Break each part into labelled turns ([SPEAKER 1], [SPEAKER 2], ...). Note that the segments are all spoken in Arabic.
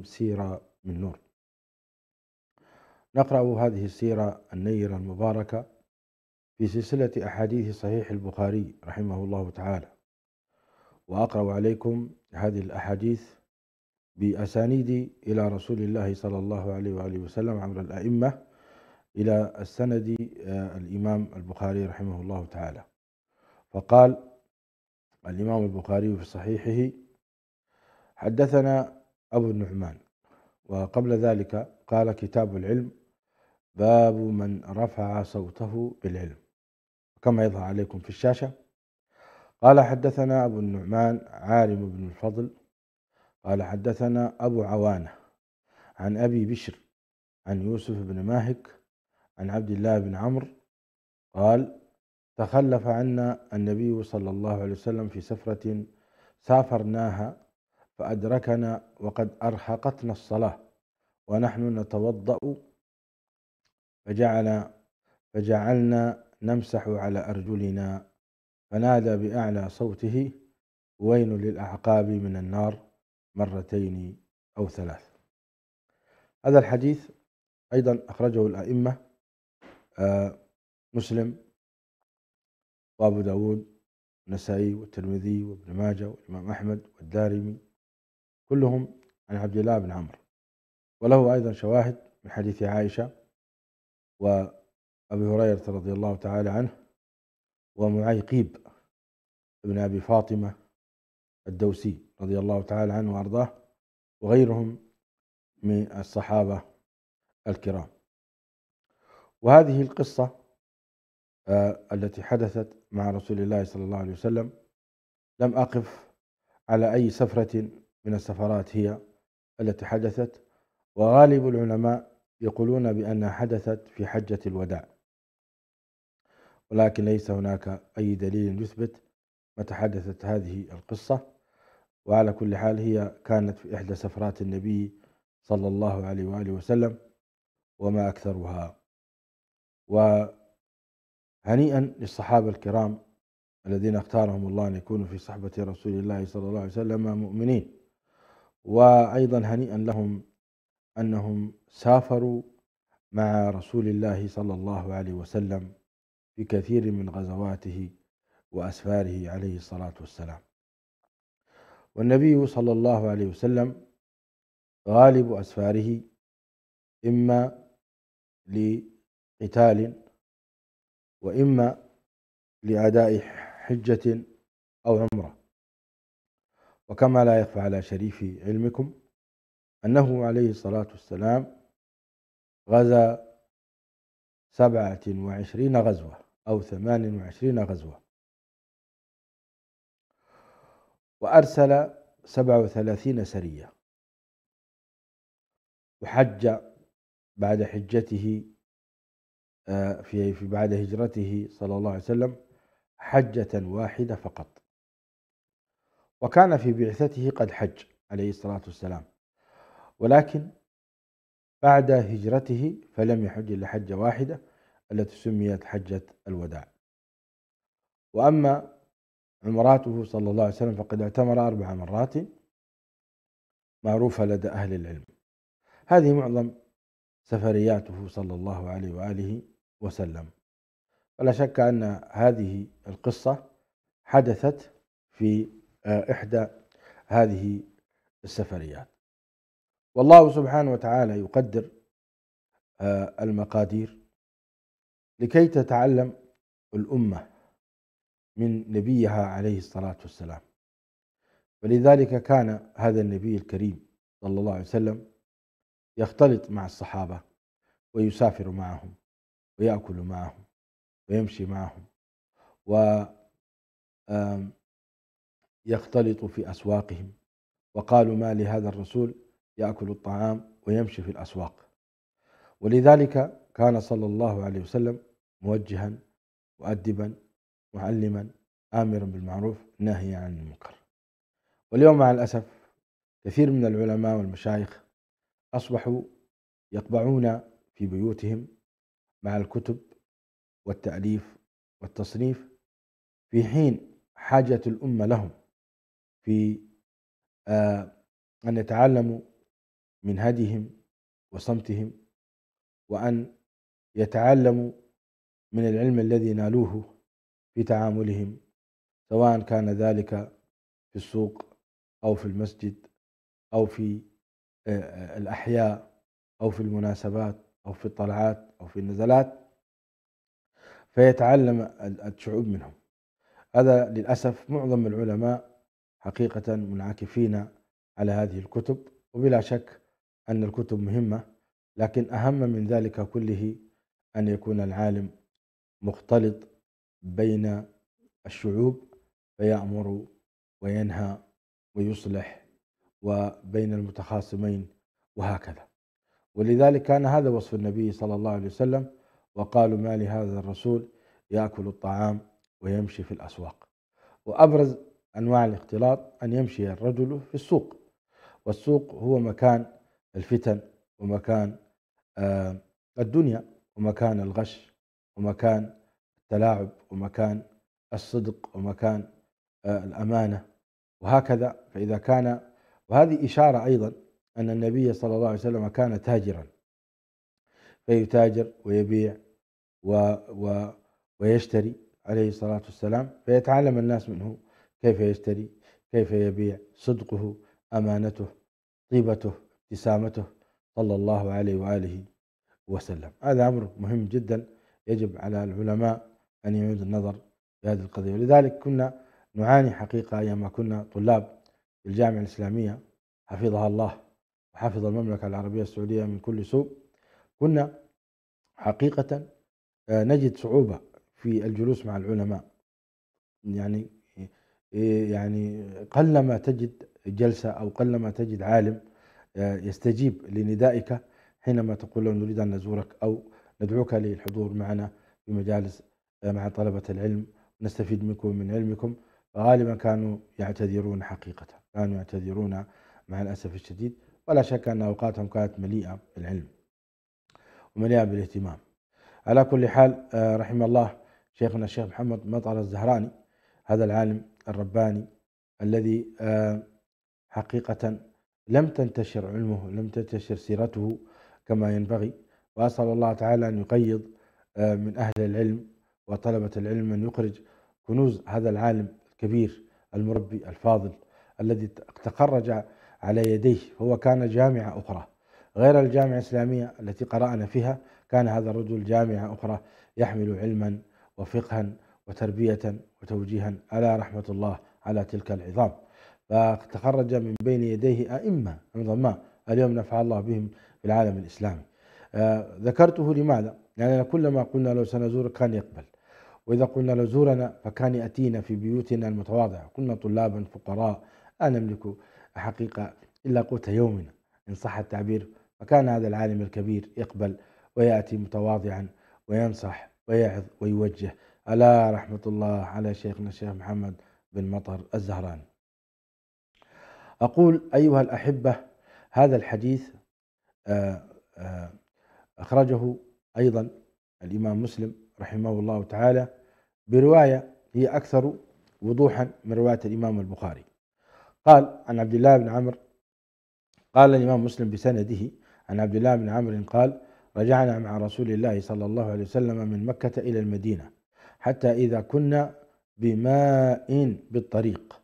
[SPEAKER 1] سيرة من نور. نقرأ هذه السيرة النيرة المباركة في سلسلة أحاديث صحيح البخاري رحمه الله تعالى، وأقرأ عليكم هذه الأحاديث بأسانيد إلى رسول الله صلى الله عليه وآله وسلم عبر الأئمة إلى السند الإمام البخاري رحمه الله تعالى. فقال الإمام البخاري في صحيحه: حدثنا أبو النعمان. وقبل ذلك قال: كتاب العلم، باب من رفع صوته بالعلم، كما يظهر عليكم في الشاشة. قال: حدثنا أبو النعمان عارم بن الفضل قال: حدثنا أبو عوانة عن أبي بشر عن يوسف بن ماهك عن عبد الله بن عمرو قال: تخلف عنا النبي صلى الله عليه وسلم في سفرة سافرناها، فأدركنا وقد أرهقتنا الصلاة ونحن نتوضأ، فجعلنا نمسح على أرجلنا، فنادى بأعلى صوته: ويل للأعقاب من النار، مرتين أو ثلاث. هذا الحديث أيضا أخرجه الأئمة مسلم وأبو داود والنسائي والترمذي وابن ماجه والإمام أحمد والدارمي، كلهم عن عبد الله بن عمرو، وله أيضا شواهد من حديث عائشة وأبي هريرة رضي الله تعالى عنه ومعيقيب ابن أبي فاطمة الدوسي رضي الله تعالى عنه وأرضاه، وغيرهم من الصحابة الكرام. وهذه القصة التي حدثت مع رسول الله صلى الله عليه وسلم لم أقف على أي سفرة من السفرات هي التي حدثت، وغالب العلماء يقولون بأنها حدثت في حجة الوداع، ولكن ليس هناك أي دليل يثبت متى حدثت هذه القصة. وعلى كل حال هي كانت في إحدى سفرات النبي صلى الله عليه وآله وسلم وما أكثرها. وهنيئا للصحابة الكرام الذين اختارهم الله أن يكونوا في صحبة رسول الله صلى الله عليه وسلم مؤمنين، وأيضا هنيئا لهم أنهم سافروا مع رسول الله صلى الله عليه وسلم في كثير من غزواته وأسفاره عليه الصلاة والسلام. والنبي صلى الله عليه وسلم غالب أسفاره إما لقتال وإما لأداء حجة أو عمرة. وكما لا يخفى على شريف علمكم أنه عليه الصلاة والسلام غزا 27 غزوة أو 28 غزوة، وأرسل 37 سرية، وحج بعد حجته في بعد هجرته صلى الله عليه وسلم حجة واحدة فقط. وكان في بعثته قد حج عليه الصلاة والسلام، ولكن بعد هجرته فلم يحج إلا حجة واحدة التي سميت حجة الوداع. وأما عمراته صلى الله عليه وسلم فقد اعتمر 4 مرات معروفة لدى أهل العلم. هذه معظم سفرياته صلى الله عليه وآله وسلم، ولا شك أن هذه القصة حدثت في إحدى هذه السفريات. والله سبحانه وتعالى يقدر المقادير لكي تتعلم الأمة من نبيها عليه الصلاة والسلام. ولذلك كان هذا النبي الكريم صلى الله عليه وسلم يختلط مع الصحابة ويسافر معهم ويأكل معهم ويمشي معهم ويختلط في أسواقهم. وقالوا: ما لهذا الرسول يأكل الطعام ويمشي في الأسواق. ولذلك كان صلى الله عليه وسلم موجها مؤدبا معلما آمرا بالمعروف ناهيا عن المنكر. واليوم مع الأسف كثير من العلماء والمشايخ أصبحوا يطبعون في بيوتهم مع الكتب والتأليف والتصنيف، في حين حاجة الأمة لهم في أن يتعلموا من هديهم وصمتهم، وأن يتعلموا من العلم الذي نالوه في تعاملهم، سواء كان ذلك في السوق أو في المسجد أو في الأحياء أو في المناسبات أو في الطلعات أو في النزلات، فيتعلم الشعوب منهم. هذا للأسف معظم العلماء حقيقة منعكفين على هذه الكتب، وبلا شك أن الكتب مهمة، لكن أهم من ذلك كله أن يكون العالم مختلط بين الشعوب فيأمر وينهى ويصلح، وبين المتخاصمين وهكذا. ولذلك كان هذا وصف النبي صلى الله عليه وسلم: وقالوا ما لهذا الرسول يأكل الطعام ويمشي في الأسواق. وأبرز أنواع الاختلاط أن يمشي الرجل في السوق، والسوق هو مكان الفتن ومكان الدنيا ومكان الغش ومكان التلاعب ومكان الصدق ومكان الأمانة وهكذا. فإذا كان، وهذه إشارة أيضا أن النبي صلى الله عليه وسلم كان تاجرا، فيتاجر ويبيع و و ويشتري عليه الصلاة والسلام، فيتعلم الناس منه كيف يشتري، كيف يبيع، صدقه، أمانته، طيبته، ابتسامته، صلى الله عليه وآله وسلم. هذا أمر مهم جدا، يجب على العلماء أن يعيدوا النظر في هذه القضية. ولذلك كنا نعاني حقيقة أيام كنا طلاب في الجامعة الإسلامية حفظها الله وحفظ المملكة العربية السعودية من كل سوء. كنا حقيقة نجد صعوبة في الجلوس مع العلماء، يعني قلما تجد جلسة أو قلما تجد عالم يستجيب لندائك حينما تقول له نريد أن نزورك أو ندعوك للحضور معنا في مجالس مع طلبة العلم نستفيد منكم ومن علمكم. فغالبا كانوا يعتذرون، حقيقة كانوا يعتذرون مع الأسف الشديد، ولا شك أن أوقاتهم كانت مليئة بالعلم ومليئة بالاهتمام. على كل حال، رحم الله شيخنا الشيخ محمد مطر الزهراني، هذا العالم الرباني الذي حقيقة لم تنتشر علمه، لم تنتشر سيرته كما ينبغي. وأسأل الله تعالى أن يقيض من أهل العلم وطلبة العلم أن يخرج كنوز هذا العالم الكبير المربي الفاضل الذي تخرج على يديه. هو كان جامعة أخرى غير الجامعة الإسلامية التي قرأنا فيها، كان هذا الرجل جامعة أخرى يحمل علما وفقها وتربية وتوجيها، ألا رحمة الله على تلك العظام. فتخرج من بين يديه أئمة عظماء اليوم نفع الله بهم في العالم الإسلامي. ذكرته لماذا؟ لأننا كلما قلنا له سنزورك كان يقبل، وإذا قلنا له زورنا فكان يأتينا في بيوتنا المتواضعة. كنا طلابا فقراء لا نملك حقيقة إلا قوت يومنا إن صح التعبير، فكان هذا العالم الكبير يقبل ويأتي متواضعا وينصح ويعظ ويوجه. ألا رحمة الله على شيخنا الشيخ محمد بن مطر الزهراني. أقول أيها الأحبة، هذا الحديث أخرجه أيضا الإمام مسلم رحمه الله تعالى برواية هي أكثر وضوحا من رواية الإمام البخاري. قال عن عبد الله بن عمرو، قال الإمام مسلم بسنده عن عبد الله بن عمرو قال: رجعنا مع رسول الله صلى الله عليه وسلم من مكة إلى المدينة، حتى إذا كنا بماء بالطريق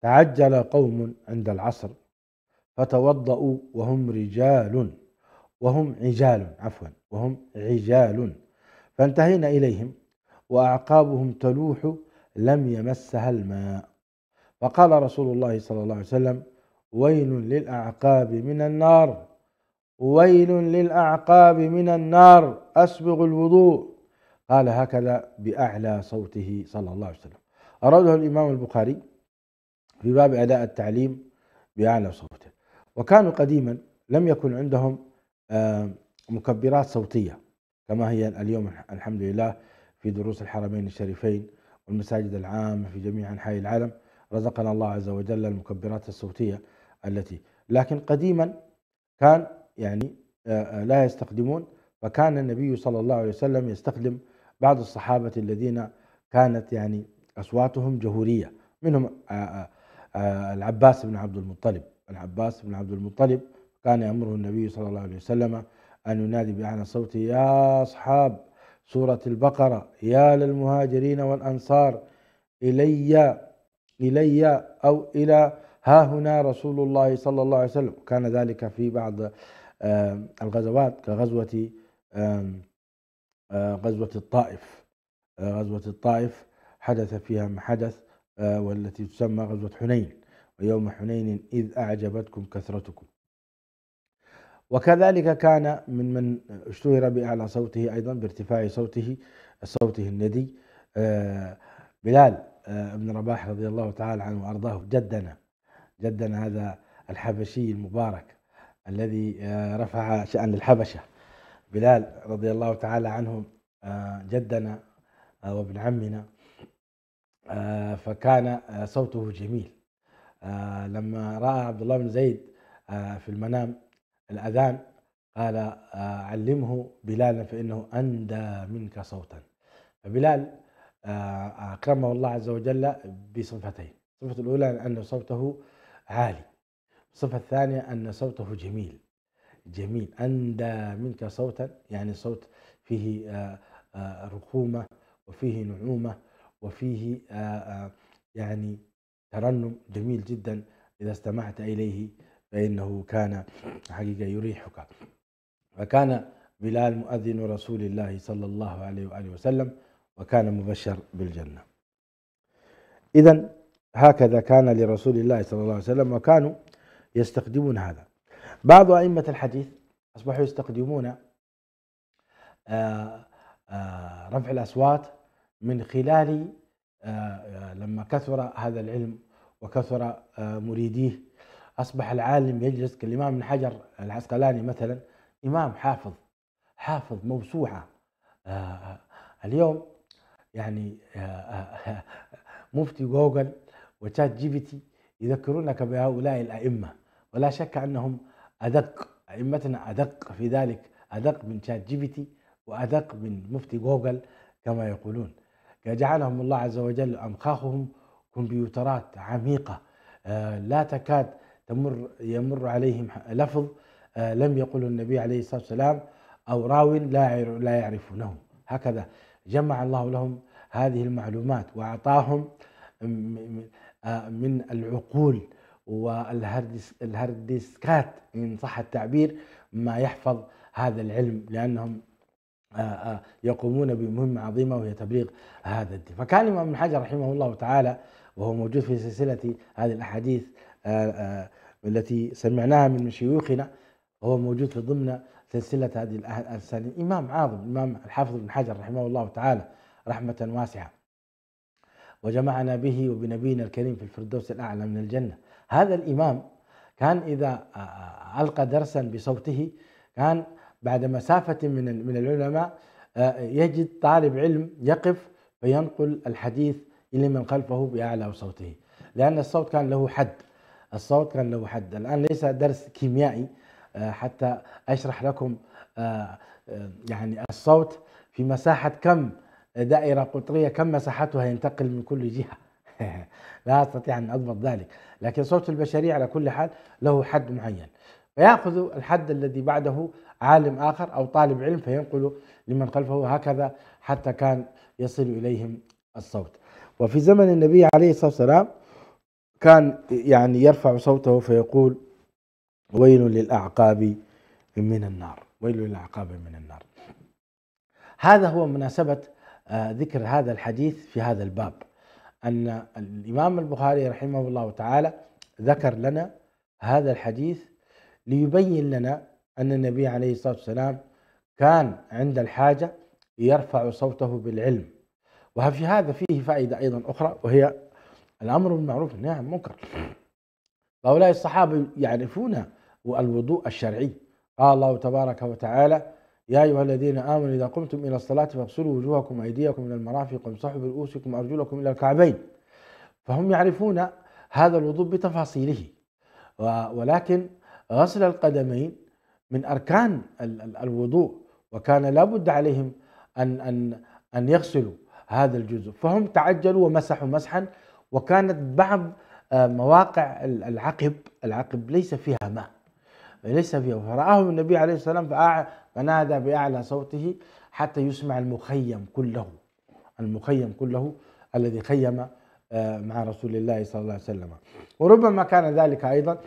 [SPEAKER 1] تعجل قوم عند العصر فتوضأوا وهم عجال فانتهينا إليهم وأعقابهم تلوح لم يمسها الماء، فقال رسول الله صلى الله عليه وسلم: ويل للأعقاب من النار، ويل للأعقاب من النار، أسبغ الوضوء. قال هكذا بأعلى صوته صلى الله عليه وسلم. أراده الإمام البخاري في باب أداء التعليم بأعلى صوته. وكانوا قديما لم يكن عندهم مكبرات صوتية كما هي اليوم الحمد لله في دروس الحرمين الشريفين والمساجد العامة في جميع أنحاء العالم. رزقنا الله عز وجل المكبرات الصوتية لكن قديما كان لا يستخدمون. فكان النبي صلى الله عليه وسلم يستخدم بعض الصحابة الذين كانت أصواتهم جهورية، منهم العباس بن عبد المطلب. كان يأمره النبي صلى الله عليه وسلم أن ينادي بأعلى صوته: يا أصحاب سورة البقرة، يا للمهاجرين والأنصار، إلي إلي أو إلى ها هنا رسول الله صلى الله عليه وسلم. كان ذلك في بعض الغزوات كغزوة غزوة الطائف. غزوة الطائف حدث فيها ما حدث، والتي تسمى غزوة حنين: ويوم حنين إذ أعجبتكم كثرتكم. وكذلك كان من اشتهر بأعلى صوته أيضا بارتفاع صوته الندي بلال بن رباح رضي الله تعالى عنه وأرضاه، جدنا هذا الحبشي المبارك الذي رفع شأن الحبشة. بلال رضي الله تعالى عنه جدنا وابن عمنا، فكان صوته جميل. لما رأى عبد الله بن زيد في المنام الأذان قال: علمه بلالا فإنه أندى منك صوتا. فبلال أكرمه الله عز وجل بصفتين: الصفة الأولى أن صوته عالي، الصفة الثانية أن صوته جميل. أندى منك صوتا يعني صوت فيه رخومة، وفيه نعومة، وفيه يعني ترنم جميل جدا. إذا استمعت إليه فإنه كان حقيقة يريحك. فكان بلال مؤذن رسول الله صلى الله عليه وآله وسلم، وكان مبشر بالجنة. إذن هكذا كان لرسول الله صلى الله عليه وسلم، وكانوا يستخدمون هذا. بعض أئمة الحديث أصبحوا يستخدمون رفع الأصوات من خلال لما كثر هذا العلم وكثر مريديه، أصبح العالم يجلس كالإمام ابن حجر العسقلاني مثلا، إمام حافظ موسوعة. اليوم يعني مفتي جوجل وشات جي بي تي يذكرونك بهؤلاء الأئمة، ولا شك أنهم أئمتنا أدق في ذلك، أدق من شات جي بي تي وأدق من مفتي جوجل كما يقولون. جعلهم الله عز وجل أمخاخهم كمبيوترات عميقة، لا تكاد يمر عليهم لفظ لم يقل النبي عليه الصلاة والسلام، أو راو لا يعرفونه. هكذا جمع الله لهم هذه المعلومات، وأعطاهم من العقول والهردسكات إن صح التعبير ما يحفظ هذا العلم، لأنهم يقومون بمهمة عظيمة وهي تبليغ هذا الدين. فكان الإمام ابن حجر رحمه الله تعالى، وهو موجود في سلسلة هذه الأحاديث التي سمعناها من شيوخنا، وهو موجود في ضمن سلسلة هذه الأسانيد، إمام عظيم، الإمام الحافظ ابن حجر رحمه الله تعالى رحمة واسعة، وجمعنا به وبنبينا الكريم في الفردوس الأعلى من الجنة. هذا الإمام كان إذا ألقى درسا بصوته، كان بعد مسافة من العلماء يجد طالب علم يقف فينقل الحديث إلى من خلفه بأعلى صوته، لأن الصوت كان له حد. الآن ليس درس كيميائي حتى أشرح لكم يعني الصوت في مساحة كم دائرة قطرية، كم مساحتها ينتقل من كل جهة لا أستطيع أن أضبط ذلك، لكن صوت البشرية على كل حال له حد معين، فيأخذ الحد الذي بعده عالم آخر أو طالب علم فينقل لمن خلفه، هكذا حتى كان يصل إليهم الصوت. وفي زمن النبي عليه الصلاة والسلام كان يعني يرفع صوته فيقول: ويل للأعقاب من النار، ويل للأعقاب من النار. هذا هو مناسبة ذكر هذا الحديث في هذا الباب، أن الإمام البخاري رحمه الله تعالى ذكر لنا هذا الحديث ليبين لنا أن النبي عليه الصلاة والسلام كان عند الحاجة يرفع صوته بالعلم. وفي هذا فيه فائدة أيضا أخرى، وهي الأمر بالمعروف والنهي عن المنكر. هؤلاء الصحابة يعرفون الوضوء الشرعي. قال الله تبارك وتعالى: يا أيها الذين آمنوا إذا قمتم إلى الصلاة فاغسلوا وجوهكم وأيديكم إلى المرافق وامسحوا برؤوسكم وأرجلكم إلى الكعبين. فهم يعرفون هذا الوضوء بتفاصيله، ولكن غسل القدمين من أركان الوضوء، وكان لا بد عليهم أن يغسلوا هذا الجزء، فهم تعجلوا ومسحوا مسحا. وكانت بعض مواقع العقب ليس فيها ماء، ليس فيه. فرآهم النبي عليه السلام فنادى بأعلى صوته حتى يسمع المخيم كله الذي خيم مع رسول الله صلى الله عليه وسلم. وربما كان ذلك أيضا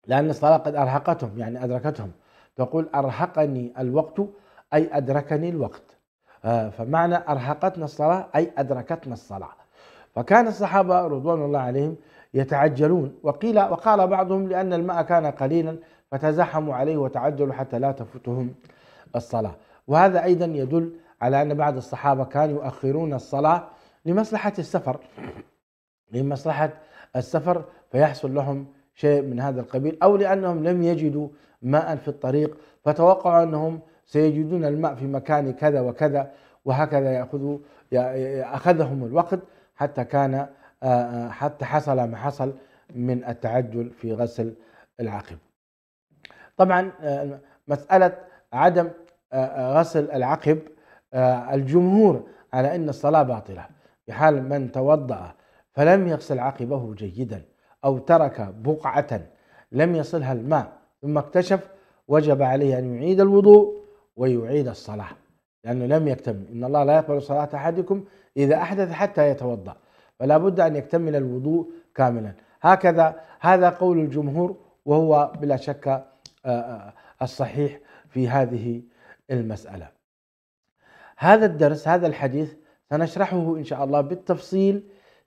[SPEAKER 1] لأن الصلاة قد أرهقتهم، يعني أدركتهم. تقول أرهقني الوقت أي أدركني الوقت، فمعنى أرهقتنا الصلاة أي أدركتنا الصلاة. فكان الصحابة رضوان الله عليهم يتعجلون، وقال بعضهم لأن الماء كان قليلا فتزحموا عليه وتعجلوا حتى لا تفوتهم الصلاة. وهذا أيضا يدل على أن بعض الصحابة كانوا يؤخرون الصلاة لمصلحة السفر فيحصل لهم شيء من هذا القبيل، أو لأنهم لم يجدوا ماء في الطريق فتوقعوا أنهم سيجدون الماء في مكان كذا وكذا، وهكذا أخذهم الوقت حتى حصل ما حصل من التعجل في غسل العقب. طبعا مسألة عدم غسل العقب الجمهور على أن الصلاة باطلة بحال من توضأ فلم يغسل عقبه جيدا أو ترك بقعة لم يصلها الماء ثم اكتشف، وجب عليه أن يعيد الوضوء ويعيد الصلاة، لأنه لم يكتمل. إن الله لا يقبل صلاة أحدكم إذا أحدث حتى يتوضأ، فلا بد أن يكتمل الوضوء كاملا. هذا قول الجمهور، وهو بلا شك الصحيح في هذه المسألة. هذا الدرس، هذا الحديث سنشرحه إن شاء الله بالتفصيل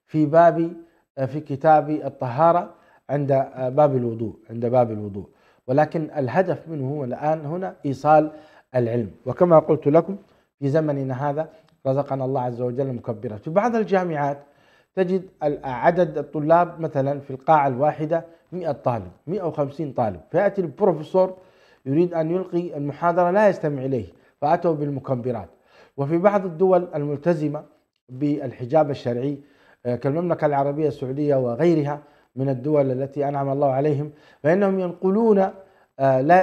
[SPEAKER 1] في كتاب الطهارة عند باب الوضوء، ولكن الهدف منه الآن هنا إيصال العلم. وكما قلت لكم في زمننا هذا رزقنا الله عز وجل مكبرات. في بعض الجامعات تجد عدد الطلاب مثلا في القاعة الواحدة 100 طالب 150 طالب، فيأتي البروفيسور يريد أن يلقي المحاضرة لا يستمع إليه، فأتوا بالمكبرات. وفي بعض الدول الملتزمة بالحجاب الشرعي كالمملكة العربية السعودية وغيرها من الدول التي أنعم الله عليهم، فإنهم ينقلون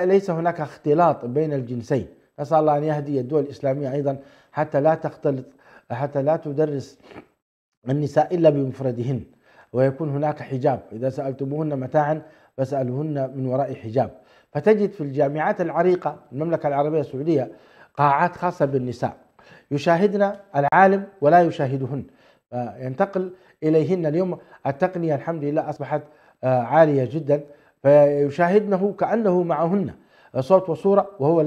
[SPEAKER 1] ليس هناك اختلاط بين الجنسين. نسأل الله أن يهدي الدول الإسلامية أيضا حتى لا تختلط، حتى لا تدرس النساء إلا بمفردهن، ويكون هناك حجاب. إذا سألتموهن متاعا فسألوهن من وراء حجاب. فتجد في الجامعات العريقة المملكة العربية السعودية قاعات خاصة بالنساء يشاهدن العالم ولا يشاهدهن، فينتقل إليهن. اليوم التقنية الحمد لله أصبحت عالية جدا، فيشاهدنه كأنه معهن صوت وصورة وهو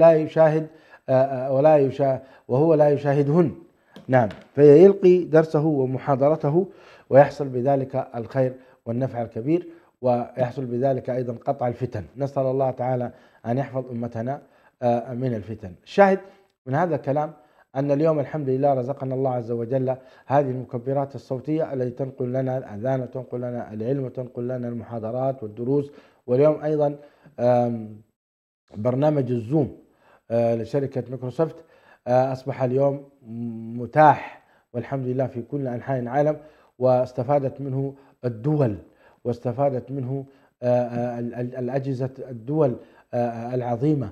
[SPEAKER 1] لا يشاهدهن. نعم، فيلقي درسه ومحاضرته ويحصل بذلك الخير والنفع الكبير، ويحصل بذلك أيضا قطع الفتن. نسأل الله تعالى أن يحفظ أمتنا من الفتن. الشاهد من هذا الكلام أن اليوم الحمد لله رزقنا الله عز وجل هذه المكبرات الصوتية التي تنقل لنا الأذان وتنقل لنا العلم وتنقل لنا المحاضرات والدروس. واليوم أيضا برنامج الزوم لشركة مايكروسوفت أصبح اليوم متاح والحمد لله في كل أنحاء العالم، واستفادت منه الدول، واستفادت منه الأجهزة الدول العظيمة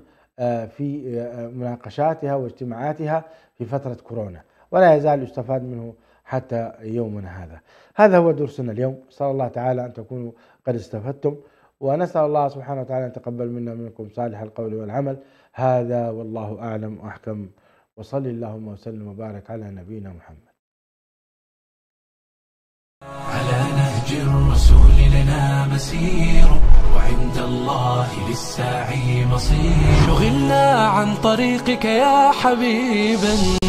[SPEAKER 1] في مناقشاتها واجتماعاتها في فترة كورونا، ولا يزال يستفاد منه حتى يومنا هذا. هذا هو درسنا اليوم. صلى الله تعالى أن تكونوا قد استفدتم، ونسأل الله سبحانه وتعالى أن يتقبل منا ومنكم صالح القول والعمل. هذا والله أعلم وأحكم، وصلي اللهم وسلم وبارك على نبينا محمد.
[SPEAKER 2] على نهج الرسول لنا مسير، وعند الله للساعي مصير. شغلنا عن طريقك يا حبيبا.